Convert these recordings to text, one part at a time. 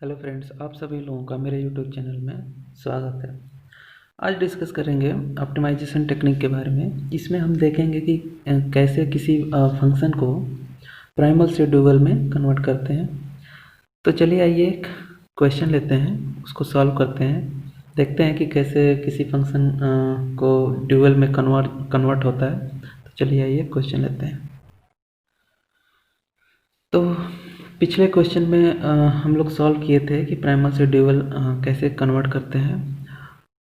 Hello friends, आप सभी लोगों का मेरे यूट्यूब चैनल में स्वागत है। आज डिस्कस करेंगे ऑप्टिमाइजेशन टेक्निक के बारे में। इसमें हम देखेंगे कि कैसे किसी फंक्शन को प्राइमल से ड्यूअल में कन्वर्ट करते हैं। तो चलिए आइए एक क्वेश्चन लेते हैं, उसको सॉल्व करते हैं, देखते हैं कि कैसे किसी फंक्शन को ड्यूअल में कन्वर्ट होता है। तो चलिए आइए क्वेश्चन लेते हैं। तो पिछले क्वेश्चन में हम लोग सॉल्व किए थे कि प्राइमल से ड्यूअल कैसे कन्वर्ट करते हैं।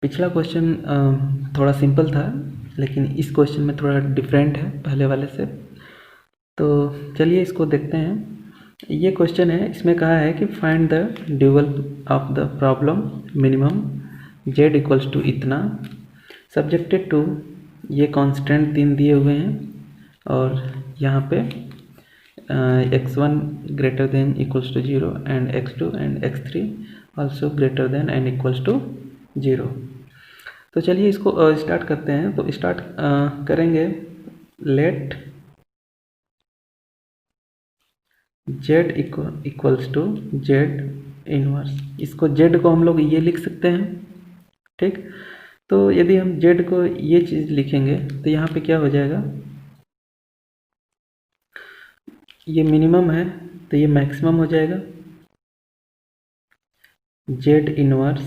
पिछला क्वेश्चन थोड़ा सिंपल था, लेकिन इस क्वेश्चन में थोड़ा डिफरेंट है पहले वाले से। तो चलिए इसको देखते हैं। ये क्वेश्चन है, इसमें कहा है कि find the dual of the problem minimum z equals to इतना सब्जेक्टेड टू, ये कॉन्स्टेंट 3 दिए हुए हैं और यहाँ पे x1 greater than equals to 0 and x2 and x3 also greater than and equals to 0। तो चलिए इसको स्टार्ट करते हैं। तो स्टार्ट करेंगे, let z equals to z inverse. इसको z को हम लोग ये लिख सकते हैं, ठीक। तो यदि हम z को ये चीज़ लिखेंगे तो यहाँ पे क्या हो जाएगा, ये मिनिमम है तो ये मैक्सिमम हो जाएगा z इनवर्स,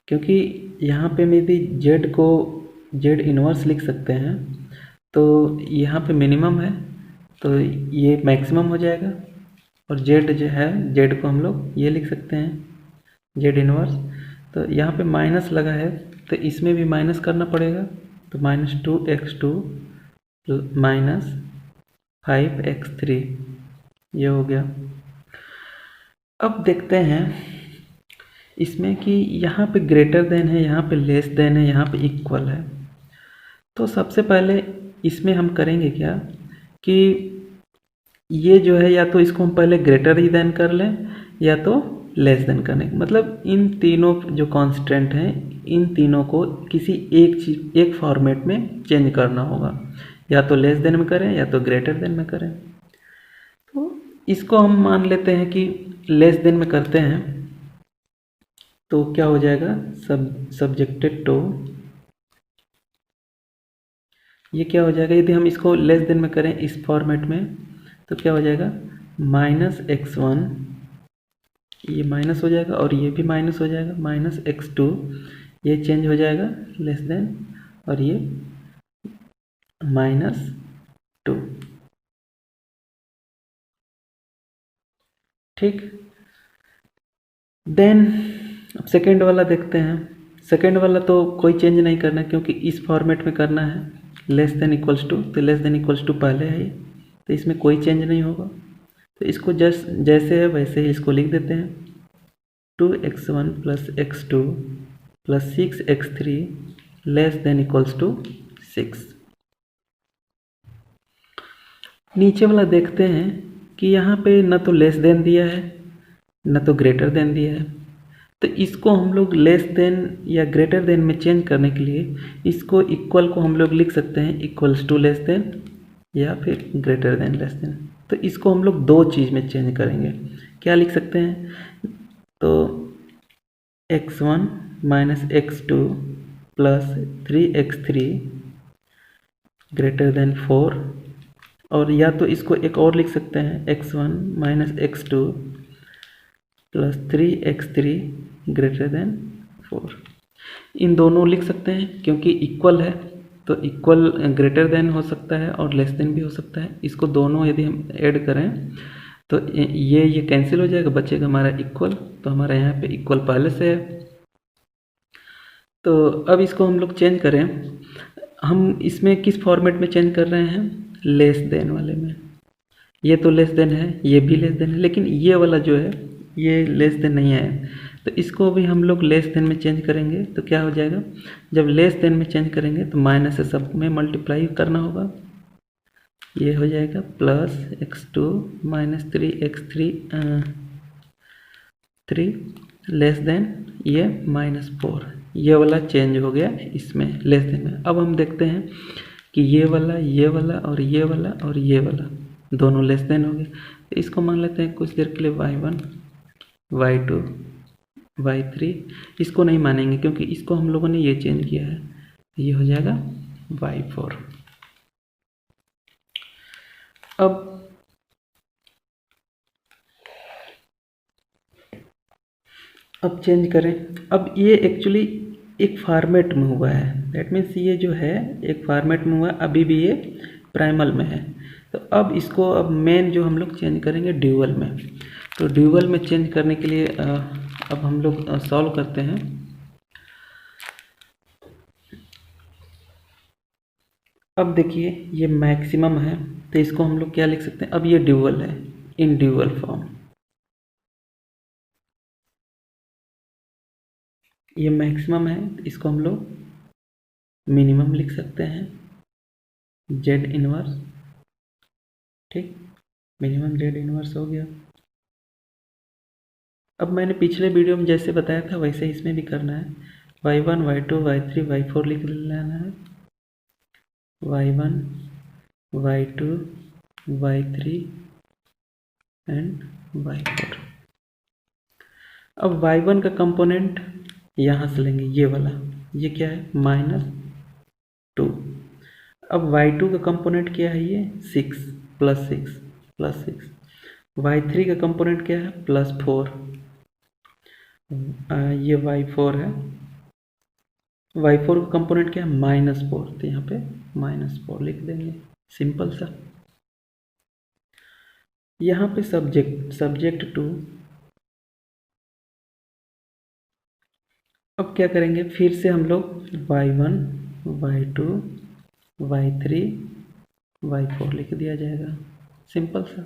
क्योंकि यहाँ पे यदि z को z इनवर्स लिख सकते हैं तो यहाँ पे मिनिमम है तो ये मैक्सिमम हो जाएगा। और z जो है, z को हम लोग ये लिख सकते हैं z इनवर्स। तो यहाँ पे माइनस लगा है तो इसमें भी माइनस करना पड़ेगा। तो -2x2 माइनस 5x3 ये हो गया। अब देखते हैं इसमें कि यहाँ पे ग्रेटर देन है, यहाँ पे लेस देन है, यहाँ पे इक्वल है। तो सबसे पहले इसमें हम करेंगे क्या कि ये जो है, या तो इसको हम पहले ग्रेटर ही देन कर लें या तो लेस देन करने, मतलब इन तीनों जो कांस्टेंट हैं इन तीनों को किसी एक फॉर्मेट में चेंज करना होगा, या तो लेस देन में करें या तो ग्रेटर देन में करें। तो इसको हम मान लेते हैं कि लेस देन में करते हैं। तो क्या हो जाएगा, सब्जेक्टेड टू, ये क्या हो जाएगा यदि हम इसको लेस देन में करें इस फॉर्मेट में, तो क्या हो जाएगा -x1, ये माइनस हो जाएगा और ये भी माइनस हो जाएगा, -x2 ये चेंज हो जाएगा लेस देन, और ये -2, ठीक। देन अब सेकेंड वाला देखते हैं। सेकेंड वाला तो कोई चेंज नहीं करना क्योंकि इस फॉर्मेट में करना है, लेस देन इक्वल्स टू, तो लेस देन इक्वल्स टू पहले है तो इसमें कोई चेंज नहीं होगा। तो इसको जस्ट जैसे है वैसे ही इसको लिख देते हैं, 2x1 plus x2 plus 6x3 less than equals to 6। नीचे वाला देखते हैं कि यहाँ पे न तो लेस देन दिया है न तो ग्रेटर देन दिया है। तो इसको हम लोग लेस देन या ग्रेटर देन में चेंज करने के लिए इसको इक्वल को हम लोग लिख सकते हैं इक्वल्स टू लेस देन या फिर ग्रेटर देन लेस देन। तो इसको हम लोग दो चीज़ में चेंज करेंगे। क्या लिख सकते हैं, तो x1 minus x2 plus 3x3 greater than 4, और या तो इसको एक और लिख सकते हैं x1 minus x2 plus 3x3 greater than 4। इन दोनों लिख सकते हैं क्योंकि इक्वल है, तो इक्वल ग्रेटर देन हो सकता है और लेस देन भी हो सकता है। इसको दोनों यदि हम ऐड करें तो ये कैंसिल हो जाएगा, बचेगा हमारा इक्वल। तो हमारा यहाँ पे इक्वल पहले से है। तो अब इसको हम लोग चेंज करें, हम इसमें किस फॉर्मेट में चेंज कर रहे हैं, लेस देन वाले में। ये तो लेस देन है, ये भी लेस देन है, लेकिन ये वाला जो है ये लेस देन नहीं है। तो इसको भी हम लोग लेस देन में चेंज करेंगे। तो क्या हो जाएगा, जब लेस देन में चेंज करेंगे तो माइनस से सब में मल्टीप्लाई करना होगा। ये हो जाएगा plus x2 minus 3x3 3 less than ये -4। ये वाला चेंज हो गया इसमें लेस देन में। अब हम देखते हैं कि ये वाला और ये वाला और ये वाला दोनों लेस देन हो गए। तो इसको मान लेते हैं कुछ देर के लिए y1 y2 y3, इसको नहीं मानेंगे क्योंकि इसको हम लोगों ने ये चेंज किया है, ये हो जाएगा y4। अब चेंज करें। अब ये एक्चुअली एक फॉर्मेट में हुआ है, दैट मीन्स ये जो है एक फॉर्मेट में हुआ है, अभी भी ये प्राइमल में है। तो अब इसको अब मेन जो हम लोग चेंज करेंगे ड्यूअल में। तो ड्यूअल में चेंज करने के लिए अब हम लोग सॉल्व करते हैं। अब देखिए ये मैक्सिमम है, तो इसको हम लोग क्या लिख सकते हैं, अब ये ड्यूअल है, इन ड्यूअल फॉर्म। ये मैक्सिमम है, इसको हम लोग मिनिमम लिख सकते हैं, जेड इनवर्स। ठीक, मिनिमम जेड इनवर्स हो गया। अब मैंने पिछले वीडियो में जैसे बताया था वैसे इसमें भी करना है। y1 y2 y3 y4 लिख लेना है, y1 y2 y3 and y4। अब y1 का कंपोनेंट यहाँ से लेंगे, ये वाला, ये क्या है -2। अब y2 का कंपोनेंट क्या है, ये 6 + 6 + 6। y3 का कंपोनेंट क्या है +4, ये y4 है। y4 का कंपोनेंट क्या है -4, तो यहाँ पे -4 लिख देंगे, सिंपल सा। यहाँ पे सब्जेक्ट टू। अब क्या करेंगे, फिर से हम लोग y1 y2 y3 y4 लिख दिया जाएगा, सिंपल सा।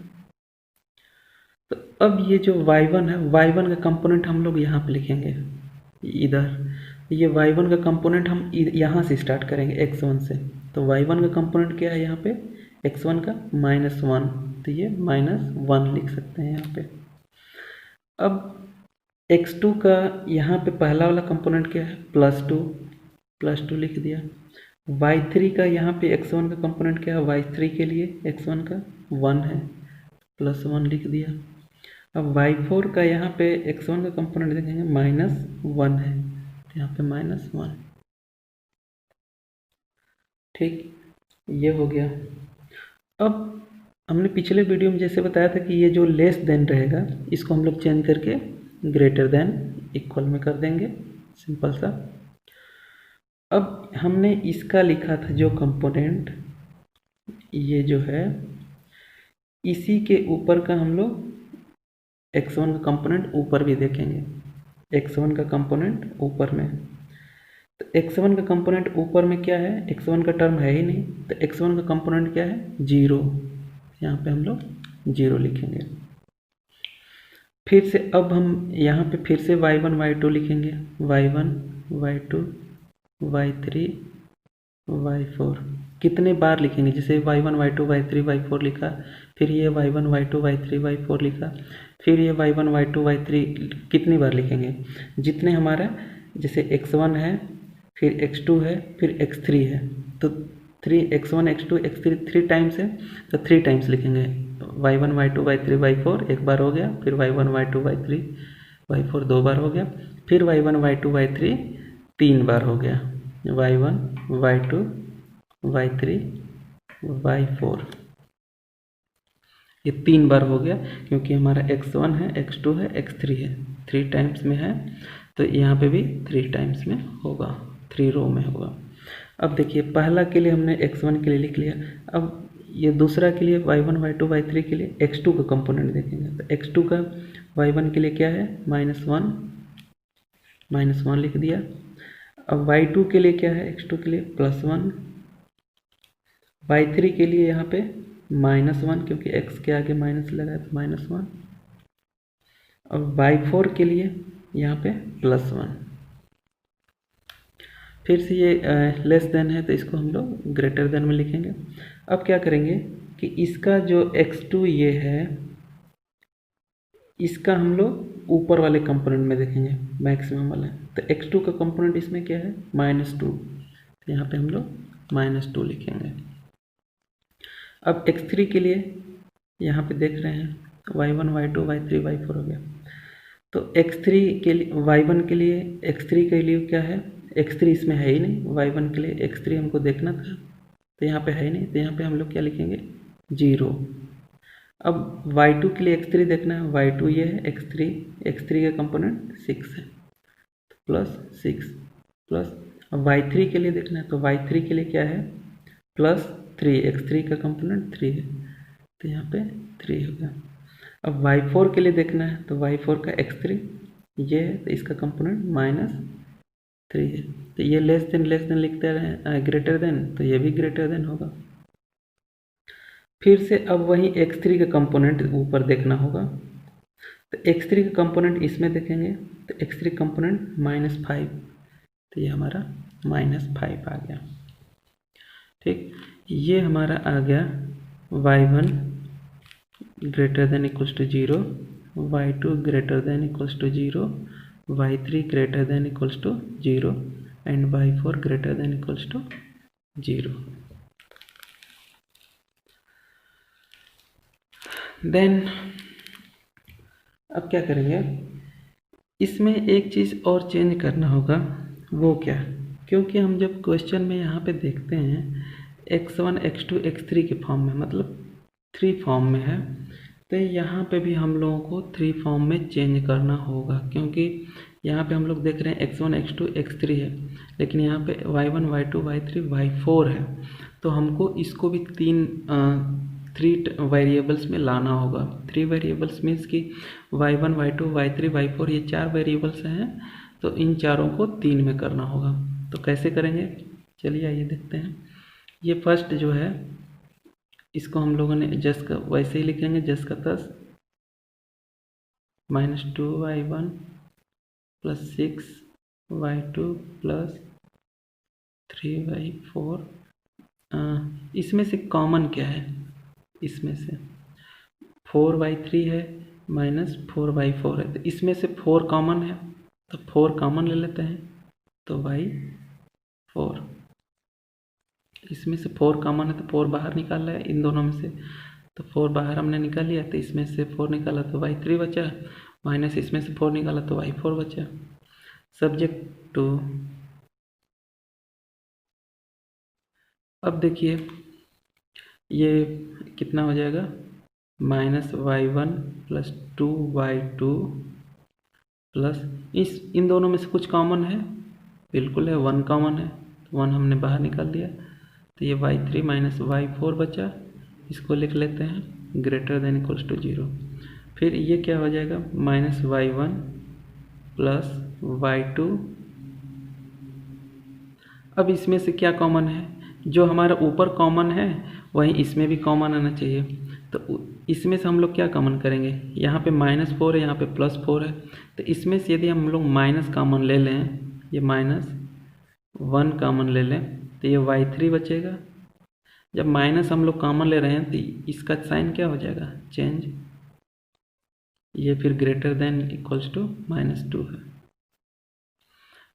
तो अब ये जो y1 है, y1 का कंपोनेंट हम लोग यहाँ पे लिखेंगे इधर। ये y1 का कंपोनेंट हम यहाँ से स्टार्ट करेंगे x1 से। तो y1 का कंपोनेंट क्या है यहाँ पे, x1 का -1, तो ये -1 लिख सकते हैं यहाँ पे। अब x2 का यहाँ पे पहला वाला कंपोनेंट क्या है +2 लिख दिया। y3 का यहाँ पे x1 का कंपोनेंट क्या है, y3 के लिए x1 का 1 है, +1 लिख दिया। अब y4 का यहाँ पे x1 का कंपोनेंट देखेंगे -1 है, तो यहाँ पे -1। ठीक, ये हो गया। अब हमने पिछले वीडियो में जैसे बताया था कि ये जो लेस देन रहेगा इसको हम लोग चेंज करके ग्रेटर देन इक्वल में कर देंगे, सिंपल सा। अब हमने इसका लिखा था जो कंपोनेंट, ये जो है इसी के ऊपर का हम लोग x1 का कंपोनेंट ऊपर भी देखेंगे, x1 का कंपोनेंट ऊपर में। तो x1 का कंपोनेंट ऊपर में क्या है, x1 का टर्म है ही नहीं, तो x1 का कंपोनेंट क्या है 0, यहाँ पे हम लोग 0 लिखेंगे। फिर से अब हम यहाँ पे फिर से y1 y2 लिखेंगे, y1 y2 y3 y4। कितने बार लिखेंगे, जैसे y1 y2 y3 y4 लिखा, फिर ये y1 y2 y3 y4 लिखा, फिर ये y1 y2 y3 कितनी बार लिखेंगे, जितने हमारा जैसे x1 है, फिर x2 है, फिर x3 है, तो 3 x1 x2 x3 3 टाइम्स है, तो 3 टाइम्स लिखेंगे। y1 y2 y3 y4 एक बार हो गया, फिर y1 y2 y3 y4 2 बार हो गया, फिर y1 y2 y3 3 बार हो गया, y1 y2 y3 y4 ये 3 बार हो गया, क्योंकि हमारा x1 है, x2 है, x3 है, 3 टाइम्स में है, तो यहाँ पे भी 3 टाइम्स में होगा, 3 रो में होगा। अब देखिए पहला के लिए हमने x1 के लिए लिख लिया। अब ये दूसरा के लिए y1 y2 y3 के लिए x2 का कंपोनेंट देखेंगे, तो x2 का y1 के लिए क्या है -1 लिख दिया। अब y2 के लिए क्या है, x2 के लिए +1, y3 के लिए यहाँ पे -1 क्योंकि x के आगे माइनस लगा है तो -1। अब y4 के लिए यहाँ पे +1। फिर से ये लेस देन है तो इसको हम लोग ग्रेटर देन में लिखेंगे। अब क्या करेंगे कि इसका जो x2 ये है, इसका हम लोग ऊपर वाले कंपोनेंट में देखेंगे, मैक्सिमम वाला। तो x2 का कंपोनेंट इसमें क्या है -2, तो यहाँ पे हम लोग -2 लिखेंगे। अब x3 के लिए यहाँ पे देख रहे हैं y1 y2 y3 y4 हो गया, तो x3 के लिए y1 के लिए x3 के लिए क्या है, x3 इसमें है ही नहीं, y1 के लिए x3 हमको देखना था तो यहाँ पे है ही नहीं, तो यहाँ पे हम लोग क्या लिखेंगे 0। अब y2 के लिए x3 देखना है, y2 ये है x3 का कंपोनेंट 6 है तो प्लस 6 प्लस, अब y3 के लिए देखना है तो y3 के लिए क्या है प्लस 3, x3 का कंपोनेंट 3 है तो यहाँ पे 3 हो गया। अब y4 के लिए देखना है तो y4 का x3 ये है तो इसका कंपोनेंट -3 है, तो ये लेस देन लिखते रहे, ग्रेटर देन तो ये भी ग्रेटर देन होगा। फिर से अब वही x3 का कंपोनेंट ऊपर देखना होगा, तो x3 का कंपोनेंट इसमें देखेंगे तो x3 कंपोनेंट -5, तो ये हमारा -5 आ गया। ठीक, ये हमारा आ गया y1 greater than equals to 0, y2 greater than equals to 0, y3 greater than equals to 0 and y4 greater than equals to 0। Then अब क्या करेंगे, इसमें एक चीज़ और चेंज करना होगा, वो क्या, क्योंकि हम जब क्वेश्चन में यहाँ पे देखते हैं x1 x2 x3 के फॉर्म में, मतलब 3 फॉर्म में है, तो यहाँ पे भी हम लोगों को 3 फॉर्म में चेंज करना होगा, क्योंकि यहाँ पे हम लोग देख रहे हैं x1 x2 x3 है, लेकिन यहाँ पे y1 y2 y3 y4 है, तो हमको इसको भी 3 वेरिएबल्स में लाना होगा। 3 वेरिएबल्स मीन्स कि y1 y2 y3 y4 ये 4 वेरिएबल्स हैं, तो इन चारों को 3 में करना होगा। तो कैसे करेंगे, चलिए आइए देखते हैं। ये फर्स्ट जो है इसको हम लोगों ने जस्ट का वैसे ही लिखेंगे, जस्ट का तस -2y1 plus 6y2 plus 3y4। इसमें से कॉमन क्या है, इसमें से 4y3 है -4y4 है, तो इसमें से 4 कॉमन है तो 4 कॉमन ले लेते हैं, तो y4, इसमें से 4 कॉमन है तो 4 बाहर निकाल रहा है इन दोनों में से, तो 4 बाहर हमने निकाल लिया, तो इसमें से 4 निकाला तो y3 बचा, माइनस इसमें से 4 निकाला तो y4 बचा। सब्जेक्ट टू, अब देखिए ये कितना हो जाएगा, -y1 प्लस 2y2 प्लस, इन दोनों में से कुछ कॉमन है, बिल्कुल है, 1 कॉमन है, तो 1 हमने बाहर निकाल दिया, तो ये y3 माइनस y4 बचा, इसको लिख लेते हैं ग्रेटर देन इक्वल्स टू 0। फिर ये क्या हो जाएगा, -y1 प्लस y2, अब इसमें से क्या कॉमन है, जो हमारा ऊपर कॉमन है वहीं इसमें भी कॉमन आना चाहिए, तो इसमें से हम लोग क्या कॉमन करेंगे, यहाँ पे -4 है, यहाँ पे +4 है, तो इसमें से यदि हम लोग माइनस कॉमन ले लें, ये -1 कॉमन ले लें, तो ये y3 बचेगा। जब माइनस हम लोग कॉमन ले रहे हैं तो इसका साइन क्या हो जाएगा, चेंज, ये फिर ग्रेटर देन इक्वल्स टू -2 है।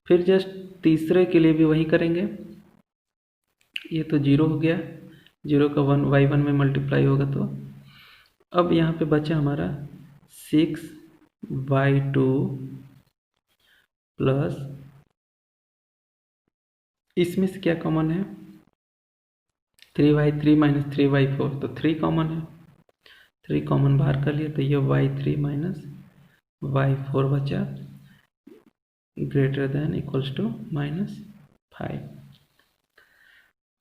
फिर जस्ट तीसरे के लिए भी वही करेंगे, ये तो 0 हो गया, 0 का y1 में मल्टीप्लाई होगा, तो अब यहाँ पे बचा हमारा 6y2 प्लस, इसमें से क्या कॉमन है, 3y3 माइनस 3y4, तो 3 कॉमन है, 3 कॉमन बाहर कर लिया, तो ये y3 माइनस y4 बचा ग्रेटर देन इक्वल्स टू -5।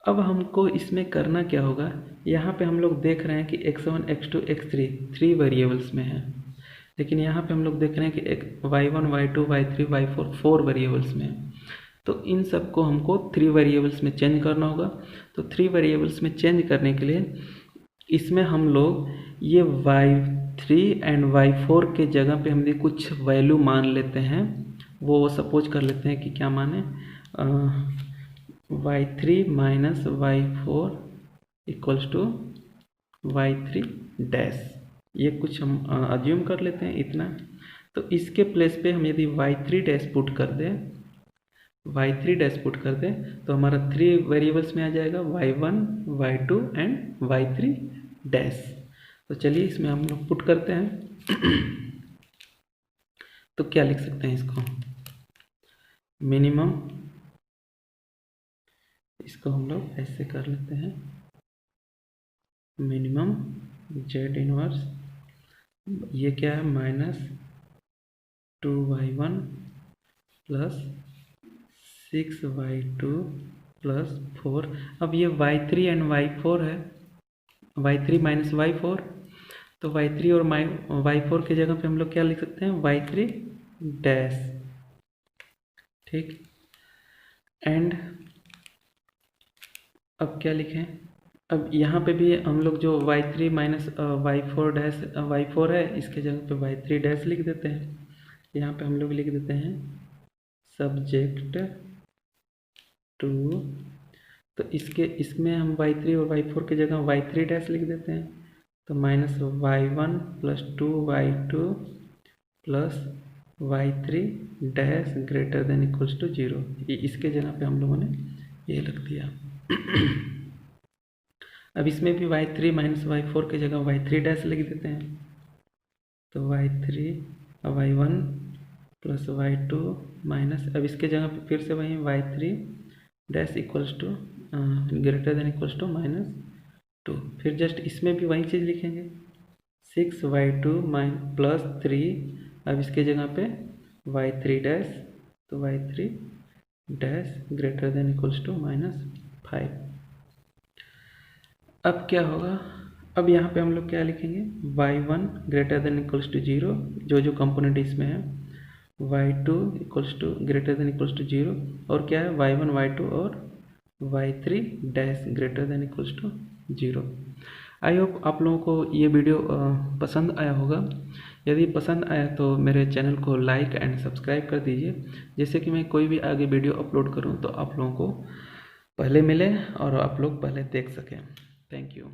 अब हमको इसमें करना क्या होगा, यहाँ पे हम लोग देख रहे हैं कि x1 x2 x3 3 वेरिएबल्स में है, लेकिन यहाँ पे हम लोग देख रहे हैं कि y1 y2 y3 y4 4 variables में है, तो इन सब को हमको 3 वेरिएबल्स में चेंज करना होगा। तो 3 वेरिएबल्स में चेंज करने के लिए इसमें हम लोग ये y3 एंड y4 के जगह पे हम कुछ वैल्यू मान लेते हैं, वो सपोज कर लेते हैं कि क्या माने, y3 minus y4 equals to y3 dash, ये कुछ हम अज्यूम कर लेते हैं इतना। तो इसके प्लेस पे हम यदि y3 डैश पुट कर दें, y3 डैश पुट कर दें तो हमारा 3 वेरिएबल्स में आ जाएगा y1 y2 and y3 dash. तो चलिए इसमें हम लोग पुट करते हैं। तो क्या लिख सकते हैं इसको, मिनिमम, इसको हम लोग ऐसे कर लेते हैं, मिनिमम जेड इनवर्स, ये क्या है, -2y1 प्लस 6y2 प्लस 4। अब ये y3 एंड y4 है, y3 माइनस y4, तो y3 और y4 की जगह पे हम लोग क्या लिख सकते हैं, y3 डैश, ठीक। एंड अब क्या लिखें, अब यहाँ पे भी हम लोग जो y3 minus y4 dash y4 है, इसके जगह पे y3 डैश लिख देते हैं। यहाँ पे हम लोग लिख देते हैं सब्जेक्ट टू, तो इसमें हम y3 और y4 की जगह y3 डैश लिख देते हैं, तो -y1 plus 2y2 plus y3 dash greater than equals to 0, इसके जगह पे हम लोगों ने ये लिख दिया। अब इसमें भी y3 माइनस y4 की जगह y3 डैश लिख देते हैं, तो y3 y1 plus y2 minus, अब इसके जगह पे फिर से वही y3 dash equals to greater than equals to -2, फिर जस्ट इसमें भी वही चीज़ लिखेंगे, 6y2 प्लस 3, अब इसके जगह पे y3 डैश, तो y3 dash greater than equals to -5। अब क्या होगा, अब यहाँ पे हम लोग क्या लिखेंगे, y1 greater than equals to 0, जो कंपोनेंट इसमें है, y2 equals to greater than equals to 0, और क्या है y1 y2 और y3 dash greater than equals to 0। I hope आप लोगों को ये वीडियो पसंद आया होगा। यदि पसंद आया तो मेरे चैनल को लाइक एंड सब्सक्राइब कर दीजिए, जिससे कि मैं कोई भी आगे वीडियो अपलोड करूं तो आप लोगों को पहले मिले और आप लोग पहले देख सकें। Thank you.